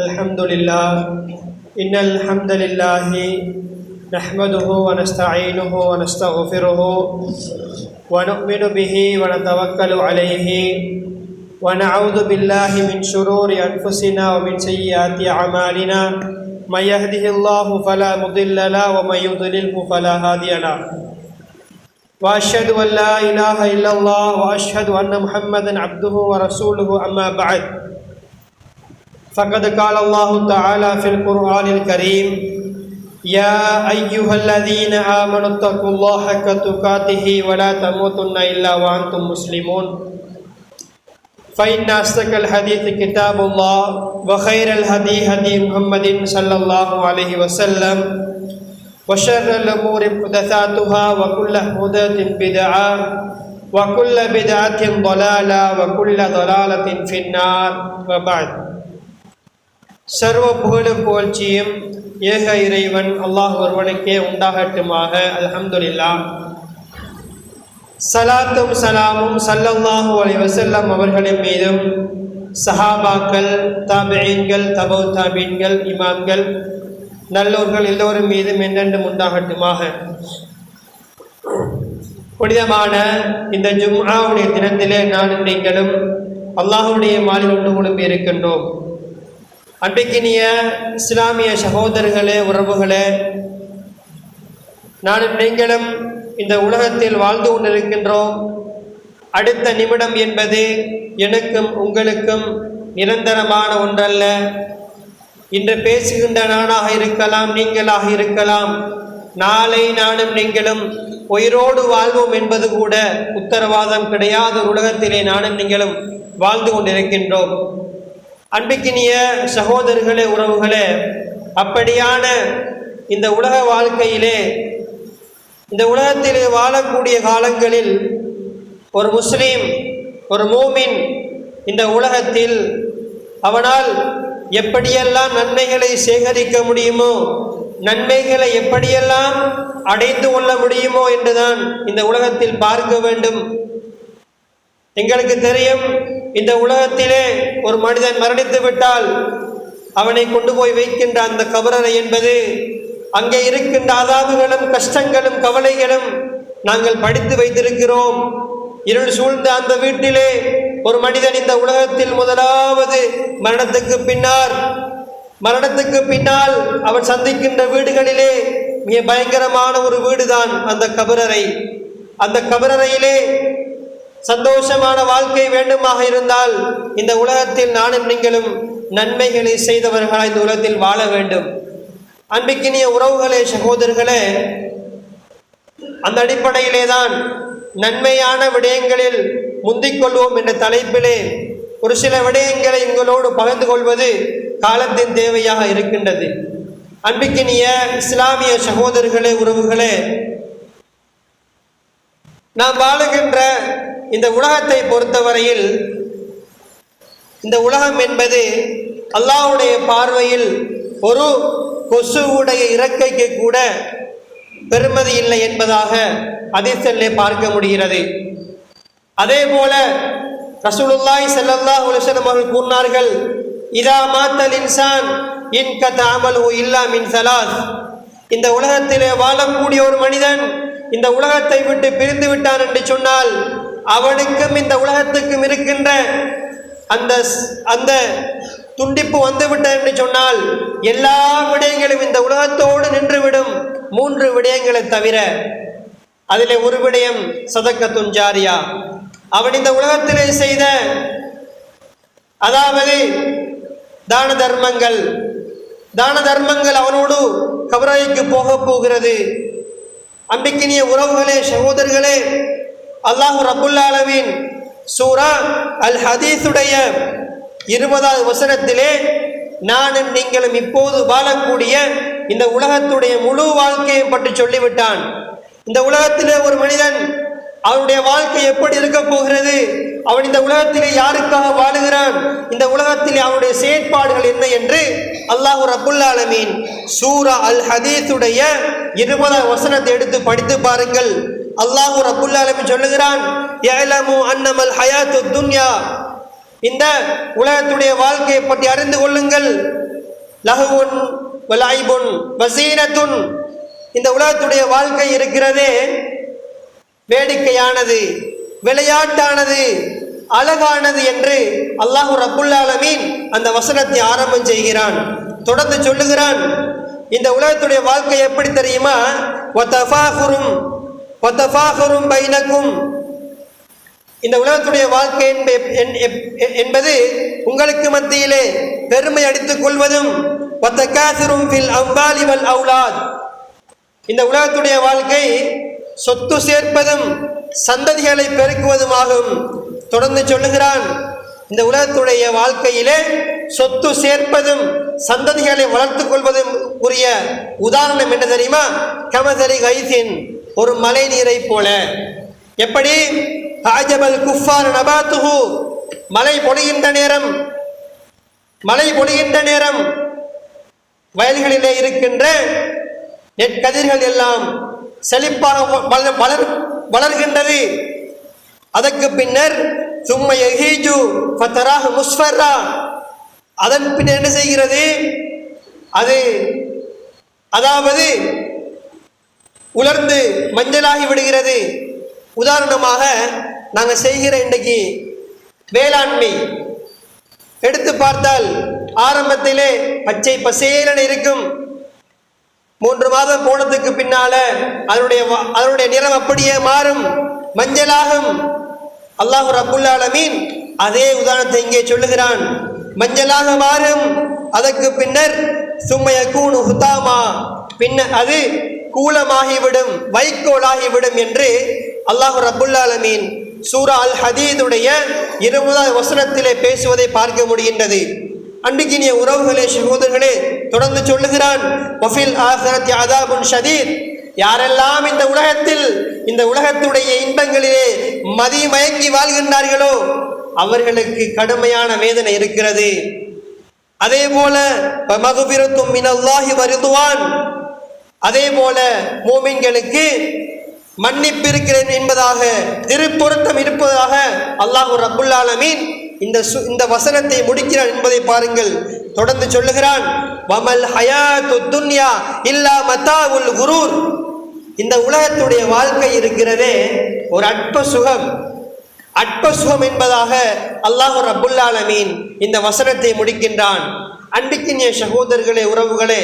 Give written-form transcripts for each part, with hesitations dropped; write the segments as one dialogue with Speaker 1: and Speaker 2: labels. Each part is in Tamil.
Speaker 1: الحمد لله إن الحمد لله نحمده ونستعينه ونستغفره ونؤمن به ونتوكل عليه ونعوذ بالله من شرور أنفسنا ومن سيئات أعمالنا من يهده الله فلا مضل له ومن يضلله فلا هادي له وأشهد أن لا إله إلا الله وأشهد أن محمدا عبده ورسوله أما بعد فقد قال الله تعالى في القرآن الكريم يا أيها الذين آمنوا اتقوا الله حق تقاته ولا تموتن إلا وأنتم مسلمون فإن أصدق الحديث كتاب الله وخير الهدي هدي محمد صلى الله عليه وسلم وشر الأمور محدثاتها وكل محدثة بدعة وكل بدعة ضلالة وكل ضلالة في النار وبعد சர்வ புகழும் புகழ்ச்சியும் ஏக இறைவன் அல்லாஹ் ஒருவனுக்கே உண்டாகட்டுமாக. அல்ஹம்துலில்லாஹ். சலாத்தும் சலாமும் ஸல்லல்லாஹு அலைஹி வஸல்லம் அவர்களின் மீதும் சஹாபாக்கள், தாபிஈன்கள், தபவு தாபிஈன்கள், இமாம்கள், நல்லோர்கள் எல்லோரும் மீதும் என்றென்றும் உண்டாகட்டுமாக. புனிதமான இந்த ஜும்ஆவுடைய தினத்திலே நான் நீங்களும் அல்லாஹ்வுடைய மாலில் ஒன்று குழும்பி இருக்கின்றோம். அன்றைக்கினிய இஸ்லாமிய சகோதரர்களே, உறவுகளே, நானும் நீங்களும் இந்த உலகத்தில் வாழ்ந்து கொண்டிருக்கின்றோம். அடுத்த நிமிடம் என்பது எனக்கும் உங்களுக்கும் நிரந்தரமான ஒன்றல்ல. இன்று பேசுகின்ற நானாக இருக்கலாம், நீங்களாக இருக்கலாம். நாளை நானும் நீங்களும் உயிரோடு வாழ்வோம் என்பது கூட உத்தரவாதம் கிடையாத உலகத்திலே நானும் நீங்களும் வாழ்ந்து கொண்டிருக்கின்றோம். அன்பிக்கினிய சகோதரர்களே, உறவுகளே, அப்படியான இந்த உலக வாழ்க்கையிலே, இந்த உலகத்திலே வாழக்கூடிய காலங்களில் ஒரு முஸ்லீம், ஒரு மூமின் இந்த உலகத்தில் அவனால் எப்படியெல்லாம் நன்மைகளை சேகரிக்க முடியுமோ, நன்மைகளை எப்படியெல்லாம் அடைந்து கொள்ள முடியுமோ என்றுதான் இந்த உலகத்தில் பார்க்க வேண்டும். எங்களுக்கு தெரியும், இந்த உலகத்திலே ஒரு மனிதன் மரணித்து விட்டால் அவனை கொண்டு போய் வைக்கின்ற அந்த கபரறை என்பது, அங்கே இருக்கின்ற அதாபுகளும் கஷ்டங்களும் கவலைகளும் நாங்கள் படித்து வைத்திருக்கிறோம். இருள் சூழ்ந்த அந்த வீட்டிலே ஒரு மனிதன் இந்த உலகத்தில் முதலாவது மரணத்துக்கு பின்னால் அவன் சந்திக்கின்ற வீடுகளிலே மிக பயங்கரமான ஒரு வீடுதான் அந்த கபரறை. அந்த கபரறையிலே சந்தோஷமான வாழ்க்கை வேண்டுமாக இருந்தால் இந்த உலகத்தில் நானும் நீங்களும் நன்மைகளை செய்தவர்களாக இந்த உலகத்தில் வாழ வேண்டும். அன்பிக்கினிய உறவுகளே, சகோதரர்களே, அந்த அடிப்படையிலே தான் நன்மையான விடயங்களில் முந்திக்கொள்வோம் என்ற தலைப்பிலே ஒரு சில விடயங்களை உங்களோடு பகிர்ந்து கொள்வது காலத்தின் தேவையாக இருக்கின்றது. அன்பிக்கினிய இஸ்லாமிய சகோதரர்களே, உறவுகளே, நாம் வாழுகின்ற இந்த உலகத்தை பொறுத்தவரையில் இந்த உலகம் என்பது அல்லாஹ்வுடைய பார்வையில் ஒரு கொசுவுடைய இறக்கைக்கு கூட பெருமதி இல்லை என்பதாக ஹதீஸிலே பார்க்க முடிகிறது. அதே போல ரசூலுல்லாஹி ஸல்லல்லாஹு அலைஹி வஸல்லம் அவர்கள் கூறினார்கள், இதா மாத்தல் இன்சான் இன்கத அமலுஹு இல்லா மின் ஸலாஸ். இந்த உலகத்திலே வாழக்கூடிய ஒரு மனிதன் இந்த உலகத்தை விட்டு பிரிந்து விட்டான் என்று சொன்னால் அவனுக்கும் இந்த உலகத்துக்கும் இருக்கின்ற அந்த துண்டிப்பு வந்துவிட்டது என்று சொன்னால் எல்லா விடயங்களும் இந்த உலகத்தோடு நின்றுவிடும். 3 விடயங்களை தவிர. அதிலே ஒரு விடயம் சதக்கத்துன் ஜாரியா. அவன் இந்த உலகத்திலே செய்த, அதாவது தான தர்மங்கள் அவனோடு கபரைக்கு போகிறது. அன்பிக்கினிய உறவுகளே, சகோதரர்களே, அல்லாஹ் ரப்புல் ஆலமீன் சூரா அல் ஹதீஸுடைய 20வது வசனத்திலே நானும் நீங்களும் இப்போது வாழக்கூடிய இந்த உலகத்துடைய முழு வாழ்க்கையை பற்றி சொல்லிவிட்டான். இந்த உலகத்திலே ஒரு மனிதன் அவனுடைய வாழ்க்கை எப்படி இருக்க போகிறது, அவன் இந்த உலகத்திலே யாருக்காக வாழுகிறான், இந்த உலகத்திலே அவனுடைய செயற்பாடுகள் என்ன என்று அல்லாஹ் ரப்புல் ஆலமீன் சூரா அல் ஹதீஸுடைய 20வது வசனத்தை எடுத்து படித்து பாருங்கள். அல்லாஹ் ரப்புல் ஆலமீன் சொல்லுகிறான், யஅலமு அன்னமல் ஹயாத்துத் துன்யா, இந்த உலகத்துடைய வாழ்க்கையை பற்றி அறிந்து கொள்ளுங்கள். லஹுவுன் வலைபுன் வசீனத்துன். இந்த உலகத்துடைய வாழ்க்கை இருக்கிறதே வேடிக்கையானது, விளையாட்டானது, அழகானது என்று அல்லாஹு ரப்புல் ஆலமீன் அந்த வசனத்தை ஆரம்பம் செய்கிறான். தொடர்ந்து சொல்லுகிறான், இந்த உலகத்துடைய வாழ்க்கை எப்படி தெரியுமா? வதஃபாகுரும் பைனக்கும். இந்த உலகத்துடைய வாழ்க்கை என்பது உங்களுக்கு மத்தியிலே பெருமை அடித்துக் கொள்வதும், வதகாசுரும் ஃபில் அம்வாலி வல் அவுலாத். இந்த உலகத்துடைய வாழ்க்கை சொத்து சேர்ப்பதும் சந்ததிகளை பெருக்குவதுமாகும். தொடர்ந்து சொல்லுகிறான், இந்த உலகத்துடைய வாழ்க்கையிலே சொத்து சேர்ப்பதும் சந்ததிகளை வளர்த்துக் கொள்வதும் உரிய உதாரணம் என்ன தெரியுமா? கமதலி கைசின், ஒரு மழை நீரை போல. எப்படி? ஆஜபல் குஃபார் நபாத்துஹு, மழை பொழிகின்ற நேரம் வயல்களிலே இருக்கின்ற நெற்கதிர்கள் எல்லாம் செழிப்பாக வளர்கின்றது. அதற்கு பின்னர் சும்மையஹீஜு ஃபதராஹு முஸ்ஃபர்ரா, அதன் பின்னர் என்ன செய்கிறது? அதாவது உலர்ந்து மஞ்சளாகி விடுகிறது. உதாரணமாக நாங்கள் செய்கிற இன்றைக்கு வேளாண்மை எடுத்து பார்த்தால் ஆரம்பத்திலே பச்சை பசேலென இருக்கும். 3 மாதம் போனதுக்கு பின்னால அதனுடைய நிறம் அப்படியே மாறும், மஞ்சளாகும். அல்லாஹு ரப்புல் ஆலமீன் அதே உதாரணத்தை இங்கே சொல்லுகிறான். மஞ்சளாக மாறும், அதற்கு பின்னர் சும்மையகூனு ஹுதாமா, பின்னர் அது கூலமாகிவிடும், வைக்கோலாகிவிடும் என்று அல்லாஹு ரப்புல் ஆலமீன் சூரா அல் ஹதீதுடைய 20வது வசனத்திலே பேசுவதை பார்க்க முடிகின்றது. அன்பிக்கினிய உறவுகளே, சகோதரர்களே, தொடர்ந்து சொல்லுகிறான், வஃபில் ஆகிரத்தி அதாபுன் ஷதீத். யாரெல்லாம் இந்த உலகத்துடைய இன்பங்களிலே மதிமயங்கி வாழ்கின்றார்களோ அவர்களுக்கு கடுமையான வேதனை இருக்கிறது. அதே போல மக்ஃபிரத்தும் மினல்லாஹி வரிதுவான், அதே போல மூமின்களுக்கு மன்னிப்பு இருக்கிறேன் என்பதாக, திருப்பொருத்தம் இருப்பதாக அல்லாஹு ரப்புல் ஆலமீன் இந்த வசனத்தை முடிக்கிறான் என்பதை பாருங்கள். தொடர்ந்து சொல்லுகிறான், வமல் ஹயாத்து துன்யா இல்லா மதாஉல் குரூர். இந்த உலகத்துடைய வாழ்க்கை இருக்கிறதே ஒரு அற்ப சுகம் என்பதாக அல்லாஹு ரப்புல் ஆலமீன் இந்த வசனத்தை முடிக்கின்றான். அன்பிக்கினிய சகோதரர்களே, உறவுகளே,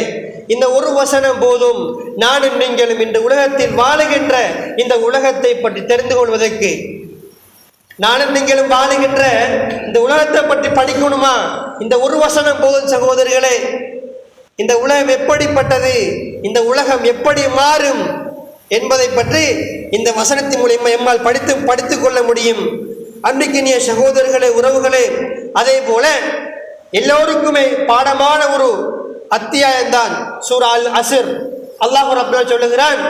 Speaker 1: இந்த ஒரு வசனம் போதும் நானும் நீங்களும் இந்த உலகத்தில் வாழுகின்ற இந்த உலகத்தை பற்றி தெரிந்து கொள்வதற்கு. நானும் நீங்களும் வாழுகின்ற இந்த உலகத்தை பற்றி படிக்கணுமா? இந்த ஒரு வசனம் போதும் சகோதரர்களே. இந்த உலகம் எப்படிப்பட்டது, இந்த உலகம் எப்படி மாறும் என்பதை பற்றி இந்த வசனத்தின் மூலியமாக எம்மால் படித்துக் கொள்ள முடியும். அன்பிக்கினிய சகோதரர்களே, உறவுகளே, அதே போல எல்லோருக்குமே பாடமான ஒரு அத்தியாயம்தான் சூரா அல் அஸ்ர். அல்லாஹ் ரப்பல் சொல்லுகிறான்,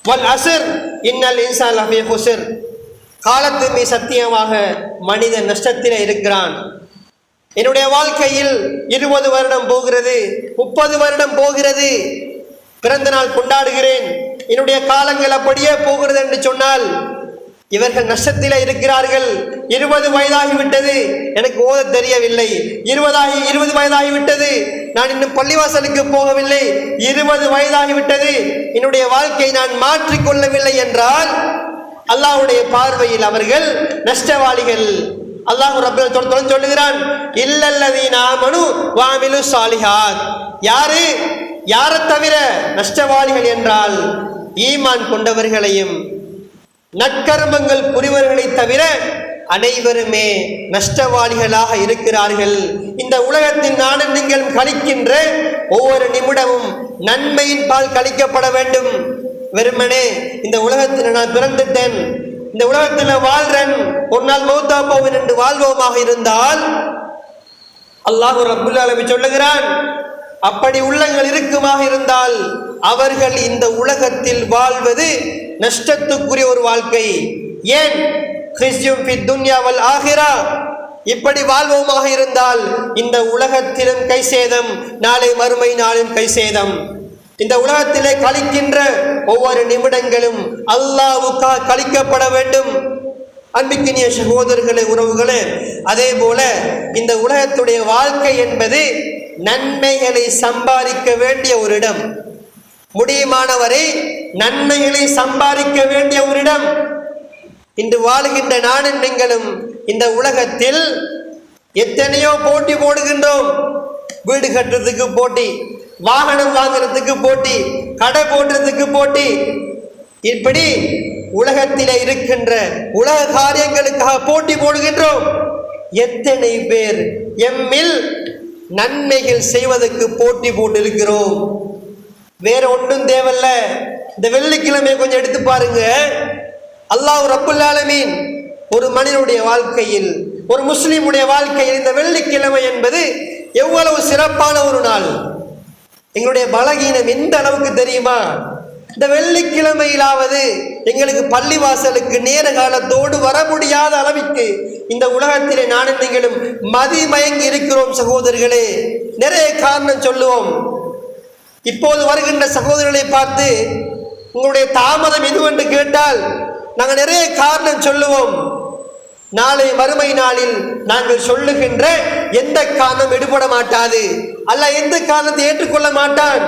Speaker 1: வல் அஸ்ர் இன்னல் இன்சான லஃபீ குஸ்ர். காலத்துமே சத்தியமாக மனிதன் நஷ்டத்திலே இருக்கிறான். என்னுடைய வாழ்க்கையில் 20 வருடம் போகிறது, 30 வருடம் போகிறது, பிறந்த நாள் கொண்டாடுகிறேன், என்னுடைய காலங்கள் அப்படியே போகிறது என்று சொன்னால் இவர்கள் நஷ்டத்திலே இருக்கிறார்கள். 20 வயதாகிவிட்டது, எனக்கு ஓத தெரியவில்லை. 20 வயதாகிவிட்டது, நான் இன்னும் பள்ளிவாசலுக்கு போகவில்லை. 20 வயதாகிவிட்டது, என்னுடைய வாழ்க்கையை நான் மாற்றிக்கொள்ளவில்லை என்றால் அல்லாஹ்வுடைய பார்வையில் அவர்கள் நஷ்டவாளிகள். அல்லாஹ் ரப்பல் தொடர்ந்து சொல்லுகிறான், இல்லல்லதீன ஆமனு வஅமிலு ஸாலிஹாத். யாரை தவிர நஷ்டவாளிகள் என்றால் ஈமான் கொண்டவர்களையும் நற்கர்மங்கள் புரிவர்களை தவிர அனைவருமே நஷ்டவாளிகளாக இருக்கிறார்கள். இந்த உலகத்தில் நானும் நீங்களும் கழிக்கின்ற ஒவ்வொரு நிமிடமும் நன்மையின் பால் கழிக்கப்பட வேண்டும். வெறுமனே இந்த உலகத்தில் நான் பிறந்துட்டேன், இந்த உலகத்தில் வாழ்றேன், ஒரு நாள் மௌத்தா போவேன் என்று வாழ்வோமாக இருந்தால் அல்லாஹ் ரப்புல் ஆலமீன் சொல்லுகிறான், அப்படி உள்ளங்கள் இருக்குமாக இருந்தால் அவர்கள் இந்த உலகத்தில் வாழ்வது நஷ்டத்துக்குரிய ஒரு வாழ்க்கை. ஏன்? ஹிஸ்யும் ஃபித் துன்யா வல் ஆகிரா. இப்படி வாழ்வோமாக இருந்தால் இந்த உலகத்திலும் கை சேதம், நாளை மறுமை நாளும் கை சேதம். இந்த உலகத்திலே கழிக்கின்ற ஒவ்வொரு நிமிடங்களும் அல்லாஹ்வுக்காக கழிக்கப்பட வேண்டும். அன்பிக்கினிய சகோதரர்களே, உறவுகளே, அதே போல இந்த உலகத்துடைய வாழ்க்கை என்பது
Speaker 2: நன்மைகளை சம்பாதிக்க வேண்டிய ஒரு இடம், முடியுமானவரை நன்மைகளை சம்பாதிக்க வேண்டிய ஒரு இடம். இன்று வாழுகின்ற நானும் நீங்களும் இந்த உலகத்தில் எத்தனையோ போட்டி போடுகின்றோம். வீடு கட்டுறதுக்கு போட்டி, வாகனம் வாங்குறதுக்கு போட்டி, கடை போடுறதுக்கு போட்டி, இப்படி உலகத்திலே இருக்கின்ற உலக காரியங்களுக்காக போட்டி போடுகின்றோம். எத்தனை பேர் எம்மில் நன்மைகள் செய்வதற்கு போட்டி போட்டிருக்கிறோம். வேற ஒன்றும் தேவையில்ல. இந்த வெள்ளிக்கிழமை கொஞ்சம் எடுத்து பாருங்க. அல்லாஹ் ரப்புல் ஆலமீன் ஒரு மனிதனுடைய வாழ்க்கையில், ஒரு முஸ்லிமுடைய வாழ்க்கையில் இந்த வெள்ளிக்கிழமை என்பது எவ்வளவு சிறப்பான ஒரு நாள். எங்களுடைய பலகீனம் எந்த அளவுக்கு தெரியுமா? இந்த வெள்ளிக்கிழமையிலாவது எங்களுக்கு பள்ளிவாசலுக்கு நேர காலத்தோடு வர முடியாத அளவிற்கு இந்த உலகத்திலே நானும் நீங்களும் மதிமயங்கி இருக்கிறோம் சகோதரர்களே. நிறைய காரணம் சொல்லுவோம். இப்போது வருகின்ற சகோதரர்களை பார்த்து உங்களுடைய தாமதம் எதுவென்று கேட்டால் நாங்கள் நிறைய காரணம் சொல்லுவோம். நாளை மறுமை நாளில் நாங்கள் சொல்லுகின்ற எந்த காரணம் எடுபட மாட்டாது. அல்லாஹ் எந்த காரணத்தை ஏற்றுக்கொள்ள மாட்டான்.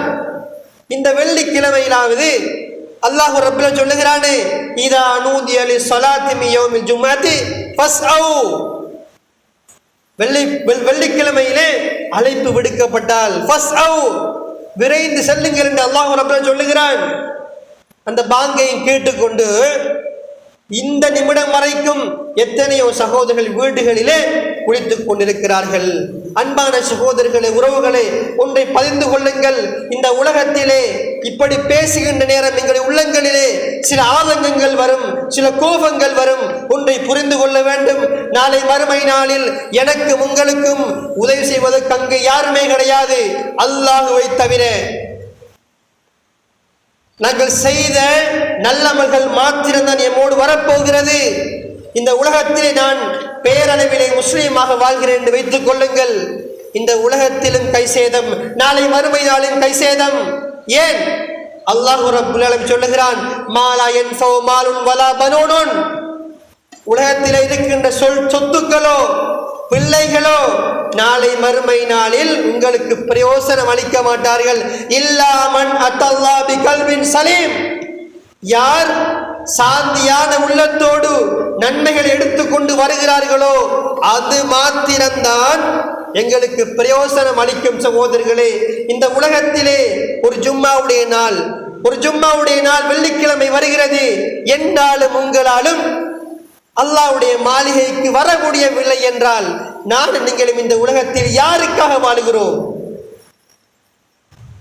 Speaker 2: இந்த வெள்ளிக்கிழமையிலாவது அல்லாஹ் ரப்பல் சொல்லுகிறானே, இதா நூதிய லிஸ்ஸலாத்தி மின் யௌமில் ஜும்ஆத்தி ஃபஸ்அவு, வெள்ளிக்கிழமையிலே அழைப்பு விடுக்கப்பட்டால் ஃபஸ்அவு, விரைந்து செல்லுங்கள் என்று அல்லாஹ் ரப்பல் சொல்லுகிறான். அந்த பாங்கையும் கேட்டுக்கொண்டு இந்த நிமிடம் வரைக்கும் எத்தனையோ சகோதரர்கள் வீடுகளிலே குளித்துக் கொண்டிருக்கிறார்கள். அன்பான சகோதரர்களே, உறவுகளே, ஒன்றை பதிந்து கொள்ளுங்கள். இந்த உலகத்திலே இப்படி பேசுகின்ற நேரம் எங்களுடைய உள்ளங்களிலே சில ஆதங்கங்கள் வரும், சில கோபங்கள் வரும். ஒன்றை புரிந்து கொள்ள வேண்டும். நாளை மறுமை நாளில் எனக்கும் உங்களுக்கும் உதவி செய்வதற்கு அங்கு யாருமே கிடையாது, அல்லாஹ்வை தவிர. நாங்கள் செய்த நல்லமல்கள் மாத்திரம்தான் எம்மோடு வரப்போகிறது. இந்த உலகத்திலே நான் பேரளவிலே முஸ்லீமாக வாழ்கிறேன் என்று வைத்துக் கொள்ளுங்கள். இந்த உலகத்திலும் கைசேதம், நாளை மறுமை நாளிலும் கைசேதம். ஏன்? அல்லாஹ் ரப்புல் ஆலமீன் சொல்லுகிறான், மாலா யன்ஃபவு மாலுன் வலா பனூன். உலகத்திலே இருக்கின்ற சொத்துக்களோ பிள்ளைகளோ நாளை மறுமை நாளில் உங்களுக்கு பிரயோசனம் அளிக்க மாட்டார்கள். இல்லாமன் அத்தல்லா பிகல்பின் சலீம், யார் சாந்தியான உள்ளத்தோடு நன்மைகள் எடுத்துக்கொண்டு வருகிறார்களோ அது மாத்திரம்தான் எங்களுக்கு பிரயோசனம் அளிக்கும். சகோதரர்களே, இந்த உலகத்திலே ஒரு ஜும்மாவுடைய நாள் வெள்ளிக்கிழமை வருகிறது என்றாலும் உங்களாலும் அல்லாஹ்வுடைய மாளிகைக்கு வர முடியவில்லை என்றால் நான் நீங்களும் இந்த உலகத்தில் யாருக்காக வாழுகிறோம்?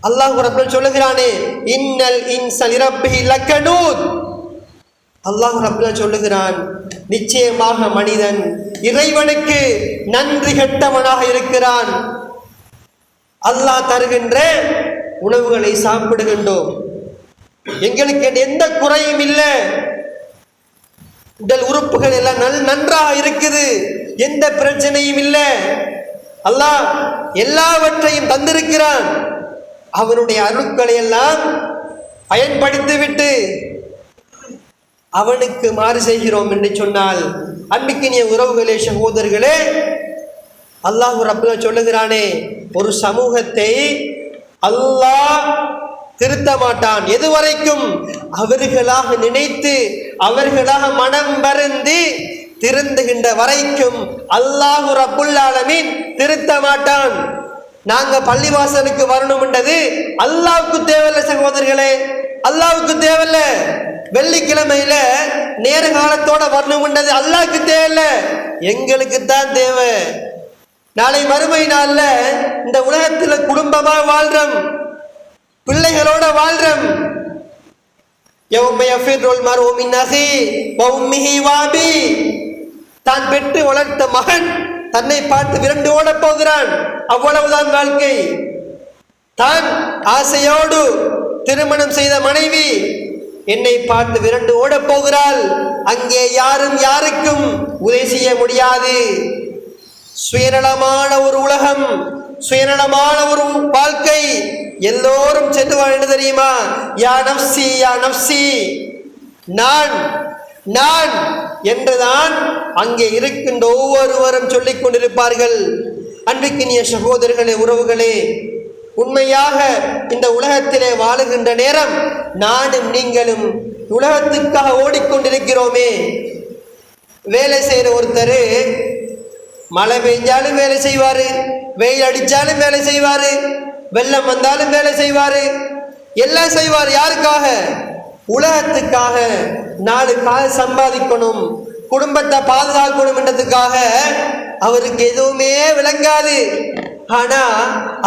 Speaker 2: அல்லாஹ் ரப்பல் சொல்லுகிறானே, இன்னல் இன்சான லிரப்பிஹி லகனூத். அல்லாஹ் ரப்பல் சொல்லுகிறான், நிச்சயமாக மனிதன் இறைவனுக்கு நன்றி கெட்டவனாக இருக்கிறான். அல்லாஹ் தருகின்ற உணவுகளை சாப்பிடுகின்றோம், எங்களுக்கு எந்த குறையும் இல்லை, உடல் உறுப்புகள் எல்லாம் நன்றாக இருக்குது, எந்த பிரச்சனையும் இல்லை. அல்லாஹ் எல்லாவற்றையும் தந்திருக்கிறான். அவனுடைய அருட்களை எல்லாம் பயன்படுத்திவிட்டு அவனுக்கு மாறு செய்கிறோம் என்று சொன்னால், அன்பிக்கினிய உறவுகளே, சகோதரர்களே, அல்லாஹ் ரப்பல் சொல்லுகிறானே, ஒரு சமூகத்தை அல்லாஹ் திருத்த மாட்டான் எதுவரைக்கும் அவர்களாக நினைத்து அவர்களாக மனம் வருந்தி திருந்துகின்ற வரைக்கும் அல்லாஹ் ரப்புல் ஆலமீன் திருத்த மாட்டான். நாங்க பள்ளிவாசலுக்கு வரணும் என்றது அல்லாஹ்வுக்கு தேவையில்லை சகோதரர்களே, அல்லாஹ்வுக்கு தேவையில்லை. வெள்ளிக்கிழமையில நேர காலத்தோட வரணும் என்றது அல்லாஹ்வுக்கு தேவையில்லை, எங்களுக்கு தான் தேவை. நாளை மறுமை நாள்ல இந்த உலகத்துல குடும்பமா வாழ்றோம், பிள்ளைகளோட வாழ்றோம். தான் பெற்று வளர்த்த மகன் தன்னை பார்த்து விரண்டு ஓட போகிறான், அவ்வளவுதான் வாழ்க்கை. தான் ஆசையோடு திருமணம் செய்த மனைவி என்னை பார்த்து விரண்டு ஓட போகிறாள். அங்கே யாரும் யாருக்கும் உதவி செய்ய முடியாது. சுயநலமான ஒரு உலகம், சுயநலமான ஒரு வாழ்க்கை. எல்லோரும் சென்று வாழ்ந்து தெரியுமா? யா நப்சி யா நப்சி, நான் நான் என்றுதான் அங்கே இருக்கின்ற ஒவ்வொருவரும் சொல்லிக் கொண்டிருப்பார்கள். அன்பிற்கினிய சகோதரர்களே, உறவுகளே, உண்மையாக இந்த உலகத்திலே வாழுகின்ற நேரம் நானும் நீங்களும் உலகத்துக்காக ஓடிக்கொண்டிருக்கிறோமே. வேலை செய்கிற ஒருத்தர் மழை பெய்ஞ்சாலும் வேலை செய்வார், வெயில் அடித்தாலும் வேலை செய்வார், வெள்ளம் வந்தாலும் வேலை செய்வார், எல்லாம் செய்வார். யாருக்காக? உலகத்துக்காக. 4 காசு சம்பாதிக்கணும், குடும்பத்தை பாதுகாக்கணும் என்றதுக்காக அவருக்கு எதுவுமே விளங்காது. ஆனா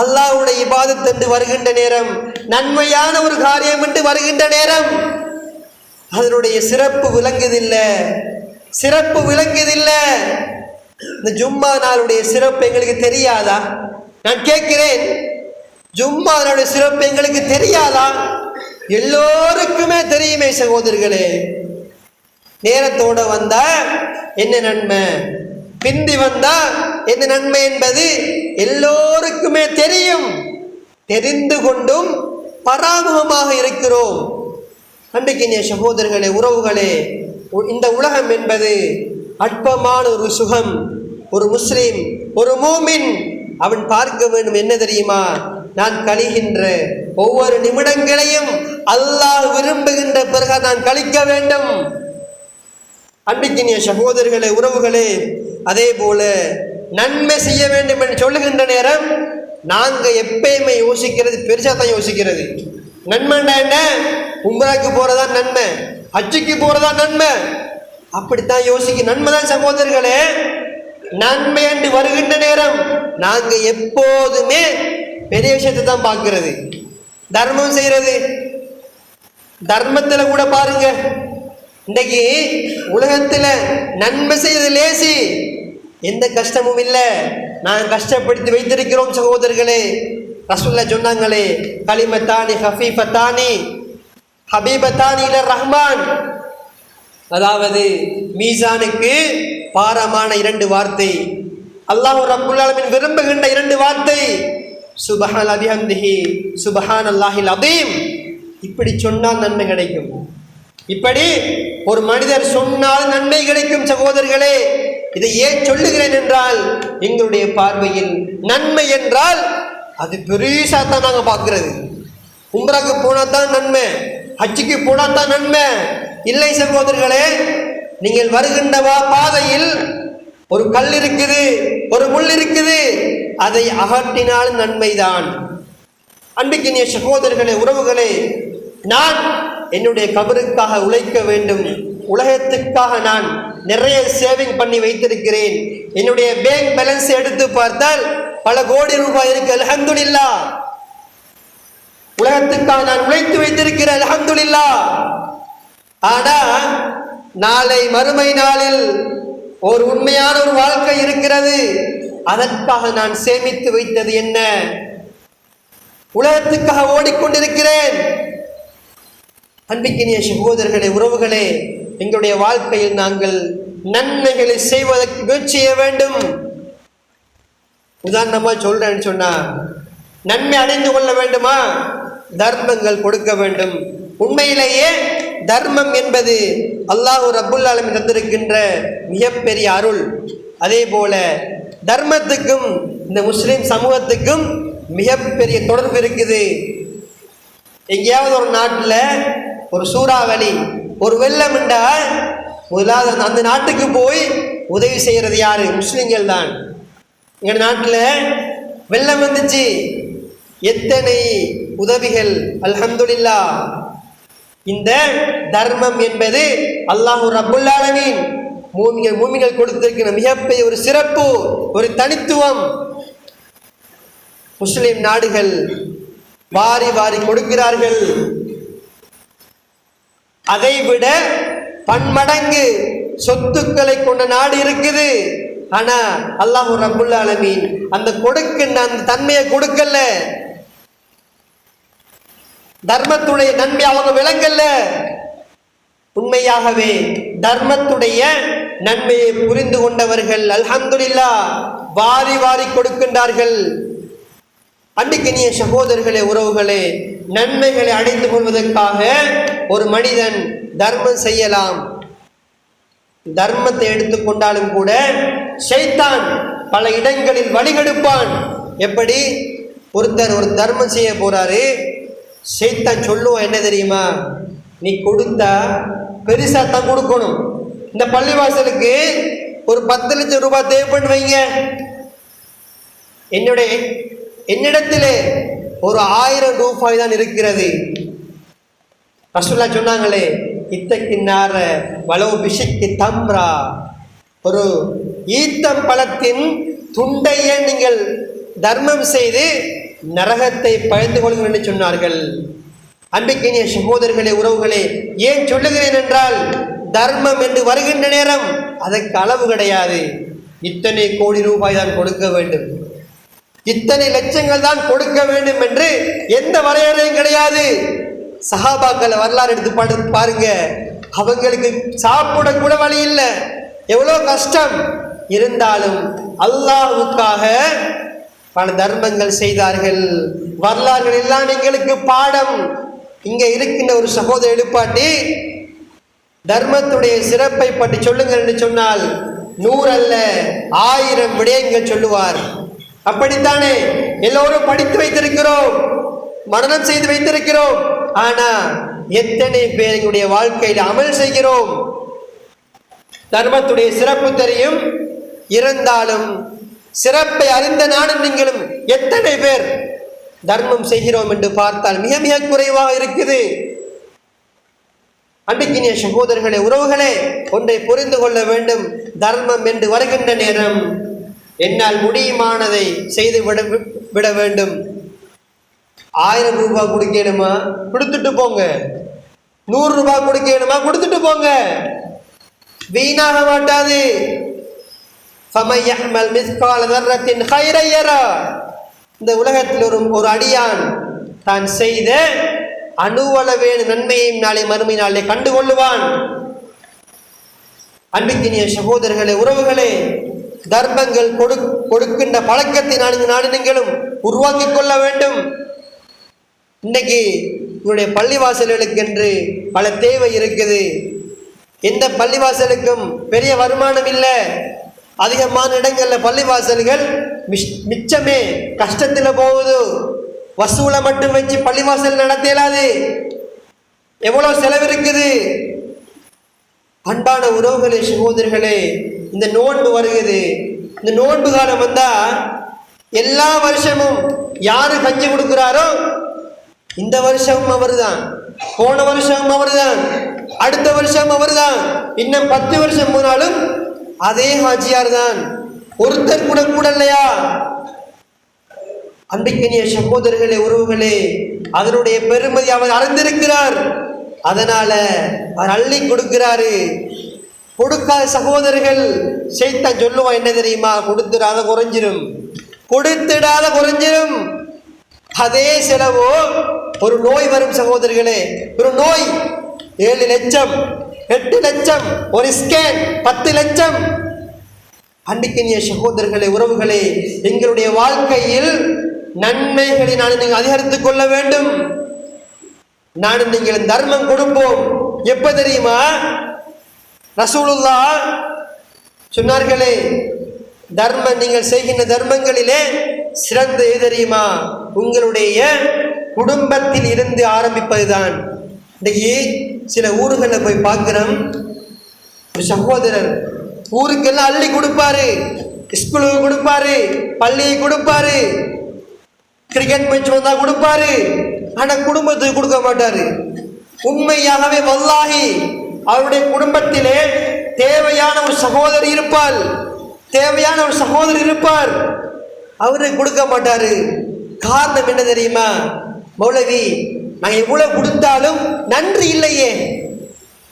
Speaker 2: அல்லாஹ்வுடைய இபாதத் என்று வருகின்ற நேரம், நன்மையான ஒரு காரியம் என்று வருகின்ற நேரம் அதனுடைய சிறப்பு விளங்குதில்லை. இந்த ஜும்மா நாளுடைய சிறப்பு எங்களுக்கு தெரியாதா? நான் கேட்கிறேன், ஜும்மா நாளுடைய சிறப்பு எங்களுக்கு தெரியாதா? எல்லோருக்குமே தெரியுமே சகோதரர்களே. நேரத்தோட வந்தா என்ன நன்மை, பிந்தி வந்தா என்ன நன்மை என்பது எல்லோருக்குமே தெரியும். தெரிந்து கொண்டும் பராமுகமாக இருக்கிறோம். அன்றைக்கினிய சகோதரர்களே, உறவுகளே, இந்த உலகம் என்பது அற்பமான ஒரு சுகம். ஒரு முஸ்லிம், ஒரு மூமின் அவன் பார்க்க வேண்டும் என்ன தெரியுமா? நான் கழிகின்ற ஒவ்வொரு நிமிடங்களையும் அல்லாஹ் விரும்புகின்ற பிறகு நான் கழிக்க வேண்டும். அன்பிற்கினிய சகோதரர்களே, உறவுகளே, அதே போல நன்மை செய்ய வேண்டும் என்று சொல்லுகின்ற நேரம் நாங்கள் எப்பயுமே யோசிக்கிறது பெருசாக தான் யோசிக்கிறது. நன்மைண்டா என்ன? உம்ராக்கு போறதா நன்மை, ஹஜ்ஜுக்கு போறதா நன்மை, அப்படித்தான் யோசிக்க. நன்மை தான் சகோதரர்களே. நன்மை என்று வருகின்ற நேரம் நாங்கள் எப்போதுமே பெரிய விஷயத்தை தான் பார்க்கிறது. தர்மம் செய்யறது, தர்மத்தில் கூட பாருங்க, இன்றைக்கு உலகத்தில் நன்மை செய்வது லேசி, எந்த கஷ்டமும் இல்லை. நான் கஷ்டப்படுத்தி வைத்திருக்கிறோம் சகோதரர்களே. ரசூலுல்லாஹ் சொன்னாங்களே, கலிமத்தானி ஹஃபீஃபத்தானி ஹபீபத்தானி இலர் ரஹ்மான், அதாவது மீசானுக்கு பாரமான 2 வார்த்தை, அல்லாஹ் ரப்புல் ஆலமீன் விரும்புகின்ற 2 வார்த்தை, சுப்ஹானல்லாஹி பிஹம்திஹி சுப்ஹானல்லாஹில் அதீம். இப்படி சொன்னால் நன்மை கிடைக்கும். இப்படி ஒரு மனிதர் சொன்னால் நன்மை கிடைக்கும் சகோதரர்களே. இதை ஏன் சொல்லுகிறேன் என்றால், எங்களுடைய பார்வையில் நன்மை என்றால் அது பெருசா தான் நாங்கள் பார்க்கிறது. உம்ராக்கு போனால் தான் நன்மை, ஹஜ்ஜுக்கு போனால் தான் நன்மை. இல்லை சகோதரர்களே, நீங்கள் வருகின்ற பாதையில் ஒரு கல் இருக்குது, ஒரு முள் இருக்குது, அதை அகற்றினாலும் நன்மைதான். அன்பிற்கினிய சகோதரர்களே, உறவுகளே, நான் என்னுடைய கபருக்காக உழைக்க வேண்டும். உலகத்துக்காக நான் நிறைய சேவிங் பண்ணி வைத்திருக்கிறேன். என்னுடைய பேங்க் பேலன்ஸ் எடுத்து பார்த்தால் பல கோடி ரூபாய் இருக்கு. அல்ஹம்துலில்லாஹ். உலகத்துக்காக நான் உழைத்து வைத்திருக்கிறேன். அல்ஹம்துலில்லாஹ். ஆனா நாளை மறுமை நாளில் ஒரு உண்மையான ஒரு வாழ்க்கை இருக்கிறது. அதற்காக நான் சேமித்து வைத்தது என்ன? உலகத்துக்காக ஓடிக்கொண்டிருக்கிறேன். அன்பிற்கினிய சகோதரர்களே, உறவுகளே, எங்களுடைய வாழ்க்கையில் நாங்கள் நன்மைகளை செய்வதற்கு முயற்சி செய்ய வேண்டும். உதாரணமா சொல்றேன்னு சொன்னா, நன்மை அடைந்து கொள்ள வேண்டுமா? தர்மங்கள் கொடுக்க வேண்டும். உண்மையிலேயே தர்மம் என்பது அல்லாஹ் ரப்புல் ஆலமீன் தந்திருக்கின்ற மிகப்பெரிய அருள். அதே போல தர்மத்துக்கும் இந்த முஸ்லிம் சமூகத்துக்கும் மிகப்பெரிய தொடர்பு இருக்குது. எங்கேயாவது ஒரு நாட்டில் ஒரு சூறாவளி, ஒரு வெள்ளம் என்றால் முதலாவது அந்த நாட்டுக்கு போய் உதவி செய்கிறது யாரு? முஸ்லிம்கள் தான். எங்கள் நாட்டில் வெள்ளம் வந்துச்சு, எத்தனை உதவிகள்! அல்ஹம்துலில்லாஹ். இந்த தர்மம் என்பது அல்லாஹ் ரப்புல் ஆலமீன் மூமின்கள் கொடுத்திருக்கிற மிகப்பெரிய ஒரு சிறப்பு, ஒரு தனித்துவம். முஸ்லிம் நாடுகள் வாரி வாரி கொடுக்கிறார்கள். அதைவிட பன்மடங்கு சொத்துக்களை கொண்ட நாடு இருக்குது. ஆனா அல்லாஹ் ரப்புல் ஆலமீன் அந்த கொடுக்கின்ற அந்த தன்மையை கொடுக்கல. தர்மத்துடைய நன்மை அவங்க விளங்கல்ல. உண்மையாகவே தர்மத்துடைய நன்மையை புரிந்து கொண்டவர்கள் அல்ஹம்துலில்லாஹ் வாரி வாரி கொடுக்கின்றார்கள். அன்பிற்கினிய சகோதரர்களே, உறவுகளே, நன்மைகளை அடைந்து கொள்வதற்காக ஒரு மனிதன் தர்மம் செய்யலாம். தர்மத்தை எடுத்துக்கொண்டாலும் கூட ஷைத்தான் பல இடங்களில் வழிகெடுப்பான். எப்படி? ஒருத்தர் ஒரு தர்மம் செய்ய போறாரு, ஷைத்தான் சொல்லுவான் என்ன தெரியுமா, நீ கொடுத்தா பெருசா தான் கொடுக்கணும். இந்த பள்ளிவாசலுக்கு ஒரு 10 லட்சம் ரூபாய் தேவைப்பட்டு வைங்க, என்னிடத்திலே ஒரு 1000 ரூபாய் தான் இருக்கிறது. ரசூலுல்லாஹ் சொன்னாங்களே, இத்தக்கின்னார வலவு பிஷக்கி தம்ரா, ஒரு ஈத்தம் பழத்தின் துண்டையே நீங்கள் தர்மம் செய்து நரகத்தை பயந்து கொள்ளுங்கள் என்று சொன்னார்கள். அன்பிற்கினிய சகோதரர்களே, உறவுகளே, ஏன் சொல்லுகிறேன் என்றால், தர்மம் என்று வருகின்ற நேரம் அதற்கு அளவு கிடையாது. இத்தனை கோடி ரூபாய் தான் கொடுக்க வேண்டும், இத்தனை லட்சங்கள் தான் கொடுக்க வேண்டும் என்று எந்த வரையறையும் கிடையாது. சஹாபாக்கள் வரலாறு எடுத்து பாருங்க, அவங்களுக்கு சாப்பிட கூட வழி இல்லை, எவ்வளோ கஷ்டம் இருந்தாலும் அல்லாஹ்வுக்காக பல தர்மங்கள் செய்தார்கள். வரலாறுகள் எல்லாம் எங்களுக்கு பாடம். இங்க இருக்கின்ற ஒரு சகோதரர் எழுப்பாட்டி தர்மத்துடைய சிறப்பை பற்றி சொல்லுங்கள் என்று சொன்னால் 100 அல்ல 1000 விடயங்கள் சொல்லுவார். அப்படித்தானே எல்லோரும் படித்து வைத்திருக்கிறோம், மனனம் செய்து வைத்திருக்கிறோம். ஆனா எத்தனை பேர் எங்களுடைய வாழ்க்கையில் அமல் செய்கிறோம்? தர்மத்துடைய சிறப்பு தெரியும், இருந்தாலும் சிறப்பை அறிந்த நானும் நீங்களும் எத்தனை பேர் தர்மம் செய்கிறோம் என்று பார்த்தால் மிக மிக குறைவாக இருக்குது. அன்பிற்கினிய சகோதரர்களே, உறவுகளே, ஒன்றை புரிந்து கொள்ள வேண்டும். தர்மம் என்று வருகின்ற நேரம் என்னால் முடியுமானதை செய்து விட வேண்டும். 1000 ரூபாய் கொடுக்கணுமா, கொடுத்துட்டு போங்க. 100 ரூபாய் கொடுக்கணுமா, கொடுத்துட்டு போங்க. வீணாக மாட்டாது. இந்த உலகத்தில் ஒரு அடியான் தான் செய்த அணுவளவேன நன்மையையும் நாளை மறுமை நாளை கண்டுகொள்ளுவான். அன்பிற்கினிய சகோதரர்களே, உறவுகளே, தர்மங்கள் கொடுக்கின்ற பழக்கத்தை நானும் உருவாக்கி கொள்ள வேண்டும். இன்னைக்கு உங்களுடைய பள்ளிவாசல்களுக்கு என்று பல தேவை இருக்குது. எந்த பள்ளிவாசலுக்கும் பெரிய வருமானம் இல்லை. அதிகமான இடங்கள்ல பள்ளிவாசல்கள் மிச்சமே கஷ்டத்தில் போகுது. வசூலை மட்டும் வச்சு பள்ளிவாசல் நடத்த இயலாது. எவ்வளவு செலவு இருக்குது. அன்பான உறவுகளே, சகோதரர்களே, இந்த நோன்பு வருகிறது. இந்த நோன்பு காலம் வந்தா எல்லா வருஷமும் யாரு கஞ்சி கொடுக்கிறாரோ இந்த வருஷமும் அவர்தான், போன வருஷமும் அவர்தான், அடுத்த வருஷம் அவர்தான், இன்னும் 10 வருஷம் போனாலும் அதே ஹாஜியார் தான். ஒருத்தர் கூட கூட இல்லையா? அன்பிற்கினிய சகோதரர்களே, உறவுகளே, அதனுடைய பெருமதி அவர் அறிந்திருக்கிறார். அதனால அவர் அள்ளி கொடுக்கிறாரு. கொடுக்காத சகோதரர்கள் ஷைத்தான் சொல்லுவான் என்ன தெரியுமா, கொடுத்துடாத குறைஞ்சிரும், கொடுத்துடாத குறைஞ்சிரும். அதே செலவோ ஒரு நோய் வரும் சகோதரர்களே, ஒரு நோய் 7 லட்சம் 8 லட்சம், ஒரு ஸ்கேன் 10 லட்சம். அன்பிற்கினிய சகோதரர்களே, உறவுகளே, எங்களுடைய வாழ்க்கையில் நன்மைகளை நீங்கள் அதிகரித்துக் கொள்ள வேண்டும். நீங்கள் தர்மம் கொடுப்போம். எப்ப தெரியுமா? ரசூலுல்லாஹ் சொன்னார்களே, தர்மம் நீங்கள் செய்கின்ற தர்மங்களிலே சிறந்த எது தெரியுமா? உங்களுடைய குடும்பத்தில் இருந்து ஆரம்பிப்பதுதான். இன்னைக்கு சில ஊர்களில் போய் பார்க்கிறோம், ஒரு சகோதரர் ஊருக்கெல்லாம் அள்ளி கொடுப்பாரு, ஸ்கூலுக்கு கொடுப்பாரு, பள்ளியை கொடுப்பாரு, கிரிக்கெட் மேட்ச் வந்தா கொடுப்பாரு, ஆனா குடும்பத்துக்கு கொடுக்க மாட்டாரு. உண்மையாகவே வல்லாஹி அவருடைய குடும்பத்திலே தேவையான ஒரு சகோதரி இருப்பார், தேவையான ஒரு சகோதரர் இருப்பார், அவருக்கு கொடுக்க மாட்டாரு. காரணம் என்ன தெரியுமா? மௌலவி, நான் எவ்வளவு கொடுத்தாலும் நன்றி இல்லையே.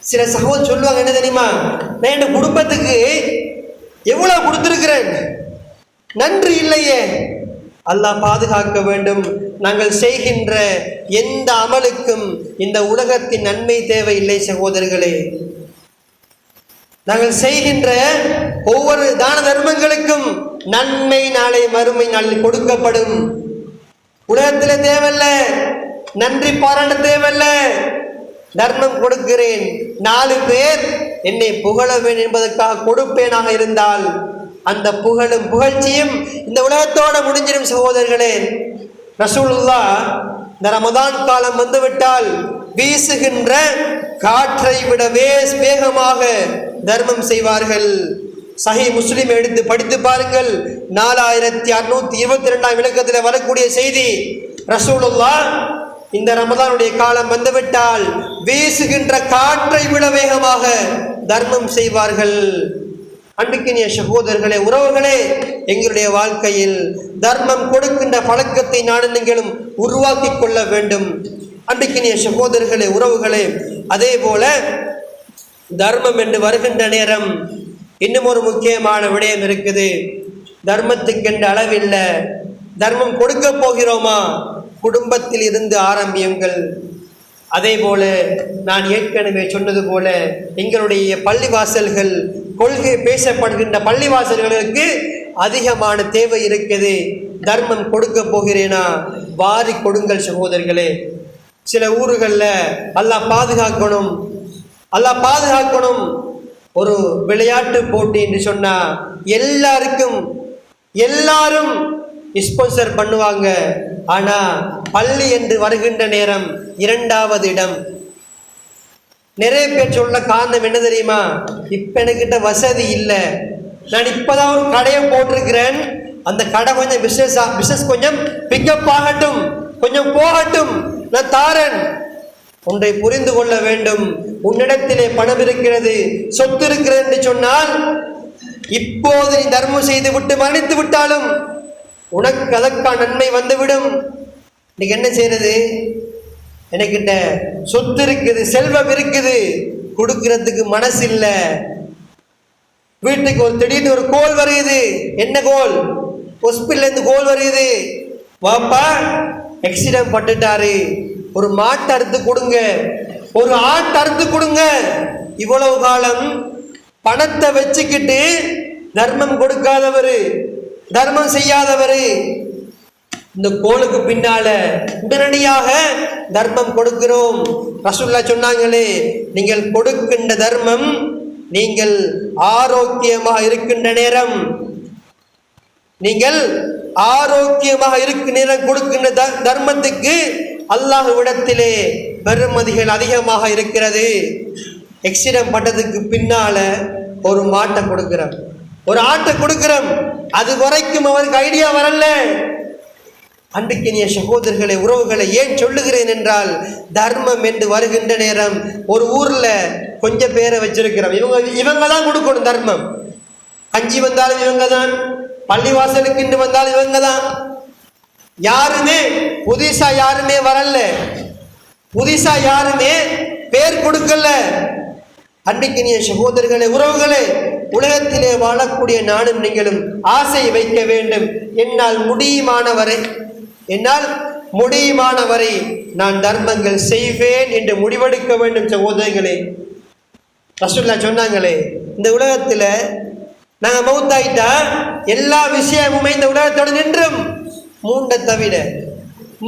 Speaker 2: சில சகோதரர் சொல்லுவாங்க என்ன தெரியுமா, நான் என் குடும்பத்துக்கு எவ்வளவு கொடுத்திருக்கிறேன், நன்றி இல்லையே. அல்லாஹ் பாதுகாக்க வேண்டும். நாங்கள் செய்கின்ற எந்த அமலுக்கும் இந்த உலகத்தின் நன்மை தேவையில்லை சகோதரர்களே. நாங்கள் செய்கின்ற ஒவ்வொரு தான தர்மங்களுக்கும் நன்மை நாளை மறுமை நாளில் கொடுக்கப்படும். உலகத்தில் தேவையில்ல, நன்றி பாராட்ட தேவையில்ல. தர்மம் கொடுக்கிறேன், 4 பேர் என்னை புகழ வேண்டும் என்பதற்காக கொடுப்பேனாக இருந்தால் அந்த புகழும் புகழ்ச்சியும் இந்த உலகத்தோட முடிஞ்சிடும் சகோதரர்களே. ரசூலுல்லாஹ் இந்த ரமதான் காலம் வந்துவிட்டால் வீசுகின்ற காற்றை விட வேகமாக தர்மம் செய்வார்கள். சஹீஹ் முஸ்லிம் எடுத்து படித்து பாருங்கள். 4622 விளக்கத்தில் வரக்கூடிய செய்தி. ரசூலுல்லாஹ் இந்த ரமதானுடைய காலம் வந்துவிட்டால் வீசுகின்ற காற்றை விட வேகமாக தர்மம் செய்வார்கள். அன்பிற்கினிய சகோதரர்களே, உறவுகளே, எங்களுடைய வாழ்க்கையில் தர்மம் கொடுக்கின்ற பழக்கத்தை நீங்களும் உருவாக்கி கொள்ள வேண்டும். அன்பிற்கினிய சகோதரர்களே, உறவுகளே, அதே போல தர்மம் என்று வருகின்ற நேரம் இன்னும் ஒரு முக்கியமான விடயம் இருக்குது. தர்மத்துக்கென்று அளவில்லை. தர்மம் கொடுக்க போகிறோமா, குடும்பத்தில் இருந்து ஆரம்பியுங்கள். அதே போல நான் ஏற்கனவே சொன்னது போல எங்களுடைய பள்ளிவாசல்கள், கொள்கை பேசப்படுகின்ற பள்ளிவாசல்களுக்கு அதிகமான தேவை இருக்குது. தர்மம் கொடுக்க போகிறேனா, வாரி கொடுங்கள் சகோதரர்களே. சில ஊர்களில் அல்லாஹ் பாதுகாக்கணும், அல்லாஹ் பாதுகாக்கணும். ஒரு விளையாட்டு போட்டி என்று சொன்னா எல்லாரும் ஸ்பான்சர் பண்ணுவாங்க. ஆனா பள்ளி என்று வருகின்ற நேரம் 2வது இடம். நிறைய பேர் சொல்ல காரணம் என்ன தெரியுமா? இப்ப என்கிட்ட வசதி இல்லை, நான் இப்பதான் ஒரு கடையை போட்டிருக்கிறேன், அந்த கடை கொஞ்சம் பிசினஸ் கொஞ்சம் பிக்கப் ஆகட்டும், கொஞ்சம் போகட்டும், நான் தாரன். ஒன்றை புரிந்து கொள்ள வேண்டும். உன்னிடத்திலே பணம் இருக்கிறது, சொத்து இருக்கிறது என்று சொன்னால் இப்போது நீ தர்மம் செய்து விட்டு மரணித்து விட்டாலும் உனக்கு அதற்கான நன்மை வந்துவிடும். இன்னைக்கு என்ன செய்யறது? எனக்கிட்ட சொத்து இருக்குது, செல்வம் இருக்குது, கொடுக்கிறதுக்கு மனசு இல்லை. வீட்டுக்கு ஒரு திடீர்னு ஒரு கோல் வருது. என்ன கோல்? ஹாஸ்பிட்டல்ல இருந்து கோல் வருது. வாப்பா ஆக்சிடென்ட் பட்டுட்டாரு, ஒரு மாட்டை அறுத்து கொடுங்க, ஒரு ஆட்டை அறுத்து கொடுங்க. இவ்வளவு காலம் பணத்தை வச்சுக்கிட்டு தர்மம் கொடுக்காதவர், தர்மம் செய்யாதவர், இந்த கோளுக்கு பின்னால உடனடியாக தர்மம் கொடுக்கிறோம். ரசூலுல்லாஹ் சொன்னாங்களே, நீங்கள் கொடுக்கின்ற தர்மம் நீங்கள் ஆரோக்கியமாக இருக்கின்ற நேரம், நீங்கள் ஆரோக்கியமாக இருக்கும் நேரம் கொடுக்கின்ற தர்மத்துக்கு அல்லாஹ்விடத்திலே பெருமதிகள் அதிகமாக இருக்கிறது. ஆக்சிடென்ட் பட்டதுக்கு பின்னால ஒரு மாட்டை கொடுக்கிறோம், ஒரு ஆட்டை கொடுக்கிறோம், அது வரைக்கும் அவருக்கு ஐடியா வரல. அன்பிற்கினிய சகோதரர்களே, உறவுகளை ஏன் சொல்லுகிறேன் என்றால், தர்மம் என்று வருகின்ற நேரம் ஒரு ஊர்ல கொஞ்சம் பேரை வச்சிருக்கிறோம், இவங்க தான் கொடுக்கணும் தர்மம். கஞ்சி வந்தாலும் இவங்க தான், பள்ளிவாசலுக்கு இன்று வந்தாலும் இவங்க தான். யாருமே புதுசா யாருமே வரல, புதுசா யாருமே பேர் கொடுக்கல. அன்பிற்கினிய சகோதரர்களே, உறவுகளே, உலகத்திலே வாழக்கூடிய நானும் நீங்களும் ஆசை வைக்க வேண்டும். என்னால் முடியுமானவரை நான் தர்மங்கள் செய்வேன் என்று முடிவெடுக்க வேண்டும் சகோதரர்களே. ரசூலுல்லாஹ் சொன்னாங்களே, இந்த உலகத்துல நாங்க மௌத்தாயிட்டா எல்லா விஷயமுமே இந்த உலகத்தோடு நின்றும்,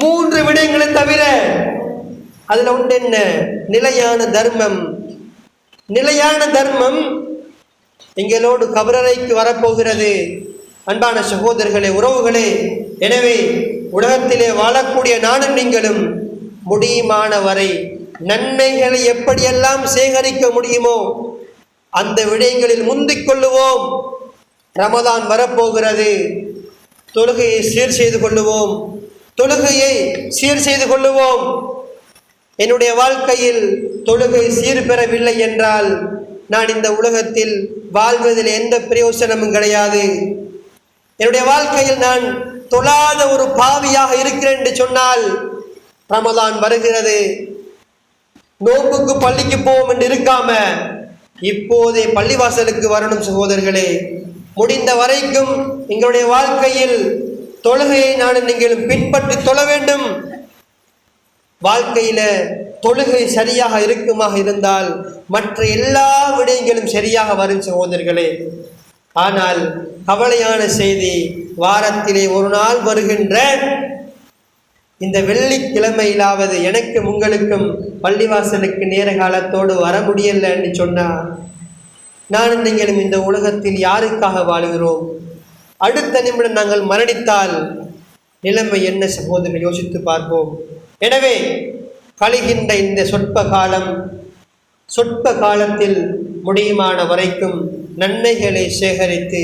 Speaker 2: மூன்று விடயங்களை தவிர. அதுல ஒன்று என்ன? நிலையான தர்மம். நிலையான தர்மம் எங்களோடு கபரறைக்கு வரப்போகிறது. அன்பான சகோதரர்களே, உறவுகளே, எனவே உலகத்திலே வாழக்கூடிய நானும் நீங்களும் முடியுமான வரை நன்மைகளை எப்படியெல்லாம் சேகரிக்க முடியுமோ அந்த விடயங்களில் முந்திக் கொள்ளுவோம். ரமதான் வரப்போகிறது, தொழுகையை சீர் செய்து கொள்ளுவோம், தொழுகையை சீர் செய்து கொள்ளுவோம். என்னுடைய வாழ்க்கையில் தொழுகை சீர் பெறவில்லை என்றால் நான் இந்த உலகத்தில் வாழ்வதில் எந்த பிரயோசனமும் கிடையாது. என்னுடைய வாழ்க்கையில் நான் தொழாத ஒரு பாவியாக இருக்கிறேன் என்று சொன்னால், ரமதான் வருகிறது, நோம்புக்கு பள்ளிக்கு போவோம் என்று இருக்காம இப்போதே பள்ளிவாசலுக்கு வரணும் சகோதரர்களே. முடிந்த வரைக்கும் எங்களுடைய வாழ்க்கையில் தொழுகையை நான் நீங்களும் பின்பற்றி தொழ வேண்டும். வாழ்க்கையில தொழுகை சரியாக இருக்குமாக இருந்தால் மற்ற எல்லா விடயங்களும் சரியாக வரும் சகோதரர்களே. ஆனால் கவலையான செய்தி, வாரத்திலே ஒரு நாள் வருகின்ற இந்த வெள்ளிக்கிழமையிலாவது எனக்கும் உங்களுக்கும் பள்ளிவாசலுக்கு நேர காலத்தோடு வர முடியல என்று சொன்னா நானும் நீங்களும் இந்த உலகத்தில் யாருக்காக வாழுகிறோம்? அடுத்த நிமிடம் நாங்கள் மரணித்தால் நிலைமை என்ன சகோதரர்கள்? யோசித்து பார்ப்போம். எனவே கழிகின்ற இந்த சொற்ப காலத்தில் முடியுமான வரைக்கும் நன்மைகளை சேகரித்து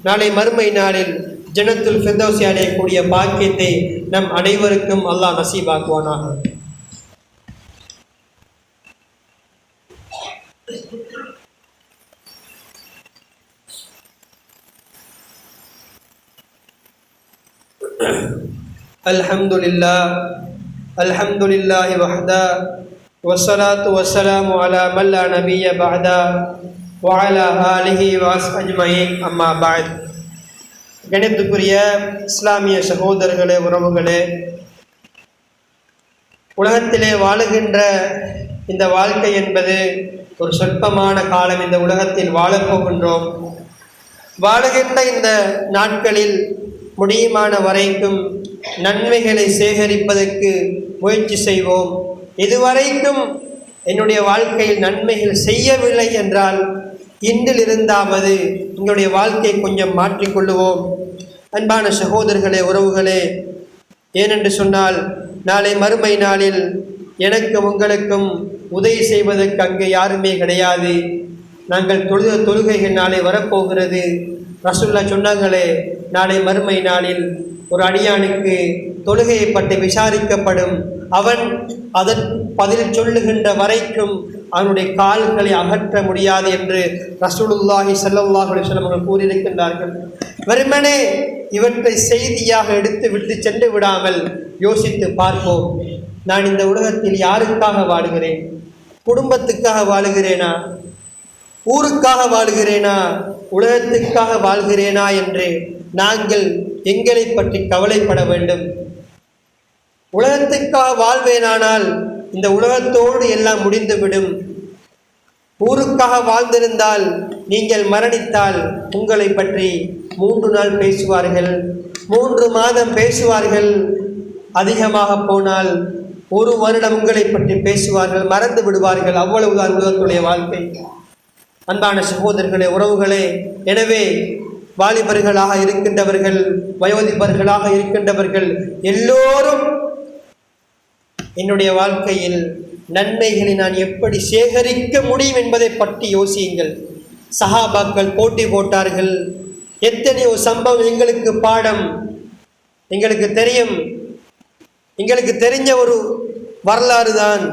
Speaker 2: நாளை மறுமை நாளில் ஜன்னத்துல் ஃபிர்தௌஸை அடையக்கூடிய பாக்கியத்தை நம் அனைவருக்கும் அல்லாஹ் நசீபாக்குவானாக. அல்ஹம்துலில்லாஹி வஹ்தா வஸ்ஸலாத்து வஸ்ஸலாமு அலா மன் லா நபிய்ய பஅதா வ அலா ஆலிஹி வ அஜ்மஈன். அம்மா பஅத். கணித்துக்குரிய இஸ்லாமிய சகோதரர்களே, உறவுகளே, உலகத்திலே வாழுகின்ற இந்த வாழ்க்கை என்பது ஒரு சொற்பமான காலம். இந்த உலகத்தில் வாழப்போகின்றோம். வாழுகின்ற இந்த நாட்களில் முடியுமான வரைக்கும் நன்மைகளை சேகரிப்பதற்கு முயற்சி செய்வோம். இதுவரைக்கும் என்னுடைய வாழ்க்கையில் நன்மைகள் செய்யவில்லை என்றால் இன்றிலிருந்தாவது எங்களுடைய வாழ்க்கையை கொஞ்சம் மாற்றிக்கொள்ளுவோம். அன்பான சகோதரர்களே, உறவுகளே, ஏனென்று சொன்னால் நாளை மறுமை நாளில் எனக்கும் உங்களுக்கும் உதவி செய்வதற்கு அங்கே யாருமே கிடையாது. நாங்கள் தொழுகைகள் நாளை வரப்போகிறது. ரசூலுல்லாஹ் சொன்னாங்களே, நாளை மறுமை நாளில் ஒரு அடியானுக்கு தொழுகையை பற்றி விசாரிக்கப்படும். அவன் அதற்கு பதில் சொல்லுகின்ற வரைக்கும் அவனுடைய கால்களை அகற்ற முடியாது என்று ரசூலுல்லாஹி ஸல்லல்லாஹு அலைஹி வஸல்லம் அவர்கள் கூறியிருக்கின்றார்கள். வெறுமனே இவற்றை செய்தியாக எடுத்து விட்டு சென்று விடாமல் யோசித்து பார்ப்போம். நான் இந்த உலகத்தில் யாருக்காக வாழுகிறேன்? குடும்பத்துக்காக வாழுகிறேனா? ஊருக்காக வாழுகிறேனா? உலகத்துக்காக வாழ்கிறேனா என்று நாங்கள் எங்களை பற்றி கவலைப்பட வேண்டும். உலகத்துக்காக வாழ்வேனானால் இந்த உலகத்தோடு எல்லாம் முடிந்துவிடும். ஊருக்காக வாழ்ந்திருந்தால் நீங்கள் மரணித்தால் உங்களை பற்றி 3 நாள் பேசுவார்கள், 3 மாதம் பேசுவார்கள், அதிகமாக போனால் 1 வருடம் உங்களை பற்றி பேசுவார்கள், மறந்து விடுவார்கள். அவ்வளவுதான் உலகத்துடைய வாழ்க்கை. அன்பான சகோதரர்களே, உறவுகளே, எனவே வாலிபர்களாக இருக்கின்றவர்கள், வயோதிபர்களாக இருக்கின்றவர்கள் எல்லோரும் என்னுடைய வாழ்க்கையில் நன்மைகளை நான் எப்படி சேகரிக்க முடியும் என்பதை பற்றி யோசியுங்கள். சஹாபாக்கள் போட்டி போட்டார்கள். எத்தனையோ சம்பவம் எங்களுக்கு பாடம். எங்களுக்கு தெரியும். எங்களுக்கு தெரிஞ்ச ஒரு வரலாறு தான்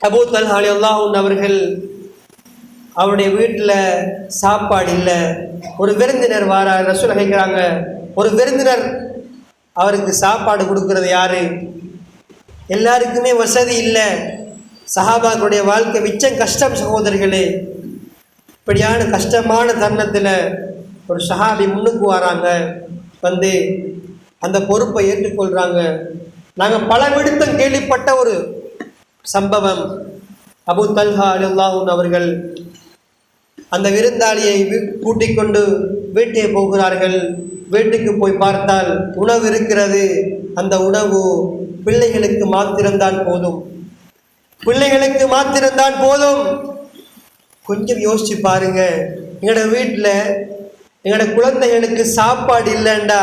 Speaker 2: அபூ தல்ஹா ரலியல்லாஹு அன்ஹு அவர்கள். அவருடைய வீட்டில் சாப்பாடு இல்லை. ஒரு விருந்தினர் வாரார். ரசூல் கேட்குறாங்க, ஒரு விருந்தினர் அவருக்கு சாப்பாடு கொடுக்கறது யாரு? எல்லாருக்குமே வசதி இல்லை. சஹாபாக்களுடைய வாழ்க்கை மிச்சம் கஷ்டம் சகோதரர்களே. இப்படியான கஷ்டமான தருணத்தில் ஒரு சஹாபி முன்னுக்கு வராங்க. வந்து அந்த பொறுப்பை ஏற்றுக்கொள்கிறாங்க. நாங்கள் பல விடுத்தம் கேள்விப்பட்ட ஒரு சம்பவம். அபூ தல்ஹா ரலியல்லாஹு அன்ஹு அவர்கள் அந்த விருந்தாளியை கூட்டிக் கொண்டு வீட்டே போகிறார்கள். வீட்டுக்கு போய் பார்த்தால் உணவு இருக்கிறது. அந்த உணவு பிள்ளைகளுக்கு மாத்திரம்தான் போதும். பிள்ளைகளுக்கு மாத்திரம்தான் போதும். கொஞ்சம் யோசிச்சு பாருங்க. எங்களோட வீட்டில் எங்களோட குழந்தைகளுக்கு சாப்பாடு இல்லைண்டா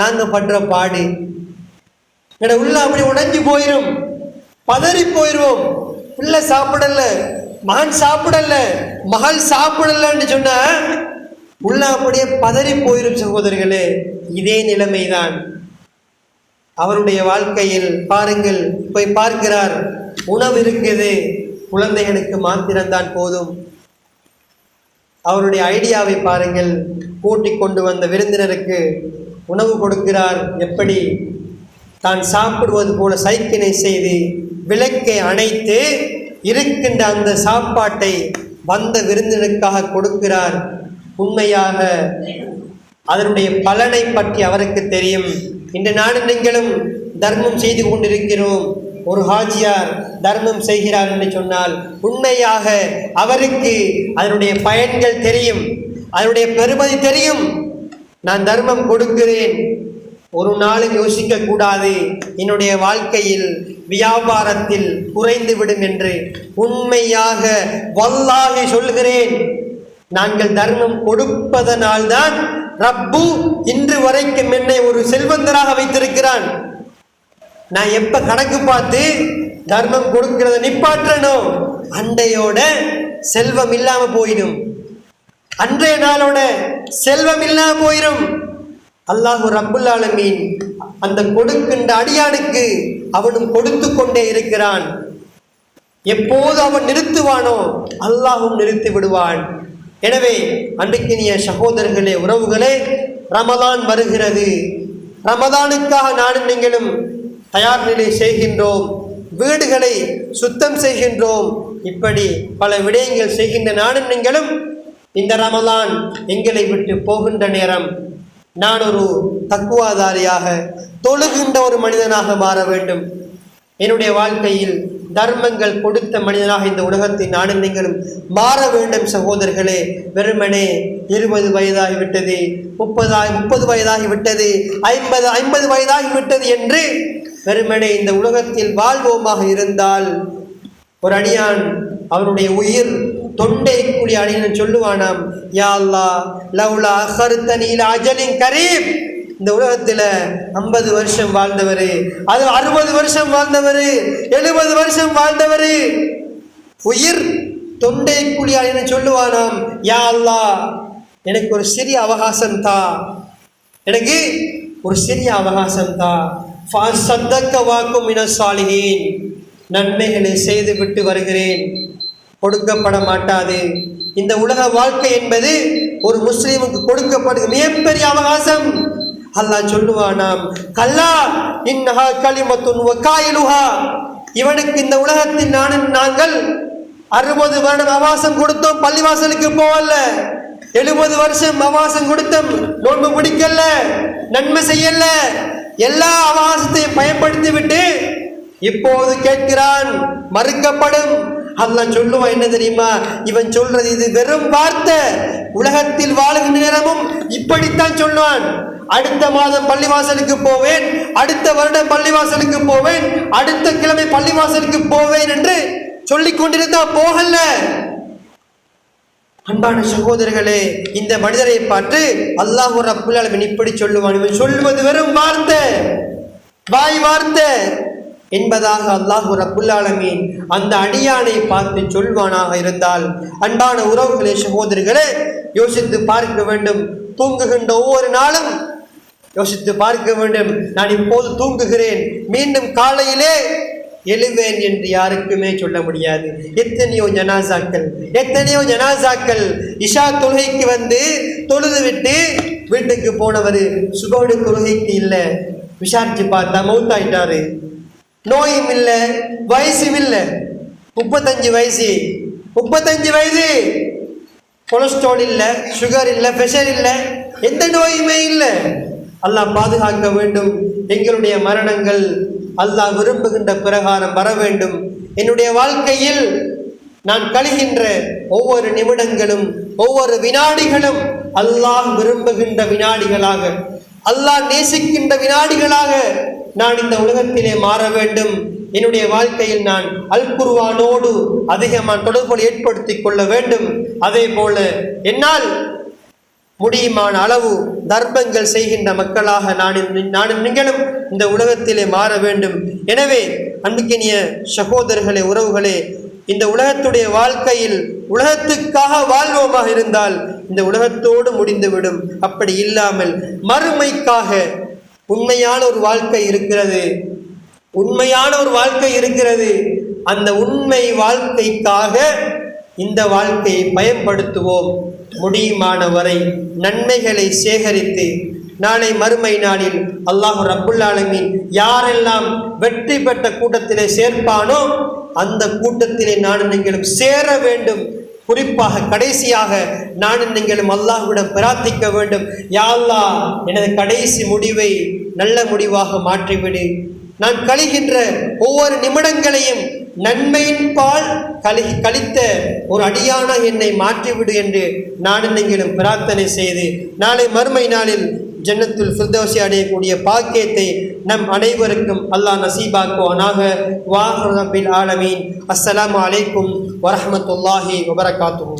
Speaker 2: நாங்கள் படுற பாடு. எங்களோட உள்ள அப்படி உடைஞ்சு போயிடும், பதறி போயிடுவோம். பிள்ளை சாப்பிடல, மகன் சாப்பிடல, மகள் சாப்பிடலன்னு சொன்ன உள்ள அப்படியே பதறி போயிடும் சகோதரர்களே. இதே நிலைமைதான் அவருடைய வாழ்க்கையில். பாருங்கள், போய் பார்க்கிறார், உணவு இருக்குது, குழந்தைகளுக்கு மாத்திரம்தான் போதும். அவருடைய ஐடியாவை பாருங்கள். கூட்டிக் கொண்டு வந்த விருந்தினருக்கு உணவு கொடுக்கிறார். எப்படி? தான் சாப்பிடுவது போல சைக்கினை செய்து விளக்கை அணைத்து இருக்கின்ற அந்த சாப்பாட்டை வந்த விருந்தினருக்காக கொடுக்கிறார். உண்மையாக அதனுடைய பலனை பற்றி அவருக்கு தெரியும். இன்று நானும் நீங்களும் தர்மம் செய்து கொண்டிருக்கிறோம். ஒரு ஹாஜியார் தர்மம் செய்கிறார் என்று சொன்னால் உண்மையாக அவருக்கு அதனுடைய பயன்கள் தெரியும், அதனுடைய பெருமதி தெரியும். நான் தர்மம் கொடுக்கிறேன், ஒரு நாளும் யோசிக்க கூடாது என்னுடைய வாழ்க்கையில் வியாபாரத்தில் குறைந்து விடும் என்று. உண்மையாக வல்லாஹி சொல்கிறேன், நாங்கள் தர்மம் கொடுப்பதனால்தான் ரப்பு இன்று வரைக்கும் என்னை ஒரு செல்வந்தராக வைத்திருக்கிறான். நான் எப்ப கணக்கு பார்த்து தர்மம் கொடுக்கிறத நிப்பாற்றனோ அண்டையோட செல்வம் இல்லாம போயிடும், அன்றைய நாளோட செல்வம் இல்லாம போயிடும். அல்லாஹு ரப்புல் ஆலமீன் அந்த கொடுக்கின்ற அடியானுக்கு அவனும் கொடுத்து கொண்டே இருக்கிறான். எப்போது அவன் நிறுத்துவானோ அல்லாஹும் நிறுத்தி விடுவான். எனவே அன்றைக்கினிய சகோதரர்களே, உறவுகளே, ரமலான் வருகிறது. ரமலானுக்காக நானும் நீங்களும் தயார் நிலை செய்கின்றோம், வீடுகளை சுத்தம் செய்கின்றோம். இப்படி பல விடயங்கள் செய்கின்ற நானும் நீங்களும் இந்த ரமலான் எங்களை விட்டு போகின்ற நேரம் நான் ஒரு தக்குவாதாரியாக தொழுகின்ற ஒரு மனிதனாக மாற வேண்டும். என்னுடைய வாழ்க்கையில் தர்மங்கள் கொடுத்த மனிதனாக இந்த உலகத்தில் நானும் நீங்களும் மாற வேண்டும். சகோதரர்களே, வெறுமனே 20 வயதாகிவிட்டது, 30 வயதாகிவிட்டது, 50 வயதாகிவிட்டது என்று வெறுமனே இந்த உலகத்தில் வாழ்வோமாக இருந்தால் ஒரு அடியான் அவனுடைய உயிர் தொண்டை கூடிய அடியான் சொல்லுவானாம், யா அல்லாஹ் லவ்லா அஹர்தனி இலா அஜலின் கரீப். இந்த உலகத்தில் 50 வருஷம் வாழ்ந்தவர், அது 60 வருஷம் வாழ்ந்தவர், 70 வருஷம் வாழ்ந்தவர், உயிர் தொண்டை கூடிய சொல்லுவானாம், யா அல்லாஹ் எனக்கு ஒரு சிறிய அவகாசம் தா, எனக்கு ஒரு சிறிய அவகாசம் தா. ஃபஸத்தக மின ஸாலிஹீன், நன்மைகளை செய்து விட்டு வருகிறேன். கொடுக்கப்பட மாட்டாது. இந்த உலக வாழ்க்கை என்பது ஒரு முஸ்லீமுக்கு கொடுக்கப்படுகிற மிகப்பெரிய அவகாசம். அல்லாஹ் சொல்லுவானாம், கல்லா இன்னஹா கலிமத்துன் வகாயிலுஹா. இவனுக்கு இந்த உலகத்தில் நாங்கள் 60 வருடம் அவகாசம் கொடுத்தோம், பள்ளிவாசலுக்கு போகல. 70 வருஷம் அவகாசம் கொடுத்தோம், நோன்பு பிடிக்கல, நன்மை செய்யல, எல்லா அவகாசத்தையும் பயன்படுத்தி விட்டு இப்போது கேட்கிறான், மறுக்கப்படும். அல்லாஹ் சொல்லுவான், என்ன தெரியுமா, இவன் சொல்றது இது வெறும் வார்த்தை. உலகத்தில் வாழுகின்ற நேரமும் இப்படித்தான் சொல்லுவான். அடுத்த மாதம் பள்ளிவாசலுக்கு போவேன், அடுத்த வருடம் பள்ளிவாசலுக்கு போவேன், அடுத்த கிழமை பள்ளிவாசலுக்கு போவேன் என்று சொல்லிக் கொண்டிருந்தா போகல. அன்பான சகோதரர்களே, இந்த மனிதரை பார்த்து அல்லாஹ் ரப்புல் ஆலமீன் இப்படி சொல்லுவான், இவன் சொல்வது வெறும் வார்த்தை, வாய் வார்த்தை என்பதாக அல்லாஹ் ரப்புல் ஆலமீன் அந்த அடியானை பார்த்து சொல்வானாக இருந்தால், அன்பான உறவுகளே, சகோதரர்களே, யோசித்து பார்க்க வேண்டும். தூங்குகின்ற ஒவ்வொரு நாளும் யோசித்து பார்க்க வேண்டும். நான் இப்போது தூங்குகிறேன், மீண்டும் காலையிலே எழுவேன் என்று யாருக்குமே சொல்ல முடியாது. எத்தனையோ ஜனாசாக்கள் இஷா தொழுகைக்கு வந்து தொழுது விட்டு வீட்டுக்கு போனவர் சுபோடு தொழுகைக்கு இல்லை, விசாரிச்சு பார்த்தா மௌத்தாயிட்டாரு. நோயும் இல்லை, வயசும் இல்லை, 35 வயசு, கொலஸ்ட்ரால் இல்லை, சுகர் இல்லை, பிரஷர் இல்லை, எந்த நோயுமே இல்லை. அல்லாஹ் பாதுகாக்க வேண்டும். எங்களுடைய மரணங்கள் அல்லாஹ் விரும்புகின்ற பிரகாரம் வர வேண்டும். என்னுடைய வாழ்க்கையில் நான் கழிகின்ற ஒவ்வொரு நிமிடங்களும் ஒவ்வொரு வினாடிகளும் அல்லாஹ் விரும்புகின்ற வினாடிகளாக, அல்லாஹ் நேசிக்கின்ற வினாடிகளாக நான் இந்த உலகத்திலே மாற வேண்டும். என்னுடைய வாழ்க்கையில் நான் அல் குர்ஆனோடு அதிகமான தொடர்புகளை ஏற்படுத்திக் கொள்ள வேண்டும். அதே போல என்னால் முடியுமான அளவு தர்மங்கள் செய்கின்ற மக்களாக நானும் நீங்களும் இந்த உலகத்திலே மாற வேண்டும். எனவே அன்புக்கினிய சகோதரர்களே, உறவுகளே, இந்த உலகத்துடைய வாழ்க்கையில் உலகத்துக்காக வாழ்வோமாக இருந்தால் இந்த உலகத்தோடு முடிந்துவிடும். அப்படி இல்லாமல் மறுமைக்காக உண்மையான ஒரு வாழ்க்கை இருக்கிறது. அந்த உண்மை வாழ்க்கைக்காக இந்த வாழ்க்கையை பயன்படுத்துவோம். முடியுமான வரை நன்மைகளை சேகரித்து நாளை மறுமை நாளில் அல்லாஹ் ரப்புல் ஆலமீன் யாரெல்லாம் வெற்றி பெற்ற கூட்டத்திலே சேர்ப்பானோ அந்த கூட்டத்திலே நானும் நீங்களும் சேர வேண்டும். குறிப்பாக கடைசியாக நானும் நீங்களும் அல்லாஹ்விடம் பிரார்த்திக்க வேண்டும், யா அல்லாஹ் எனது கடைசி முடிவை நல்ல முடிவாக மாற்றிவிடு. நான் கழிகின்ற ஒவ்வொரு நிமிடங்களையும் நன்மையின் பால் கழித்த ஒரு அடியான என்னை மாற்றிவிடு என்று நானும் நீங்களும் பிரார்த்தனை செய்து நாளை மறுமை நாளில் ஜன்னத்துல் ஃபிர்தௌஸை அடையக்கூடிய பாக்கியத்தை நம் அனைவருக்கும் அல்லாஹ் நசீபாக்குவானாக. வாஹிரு ரப்பில் ஆலமீன். அஸ்ஸலாமு அலைக்கும் வரஹ்மத்துல்லாஹி வபரகாத்துஹு.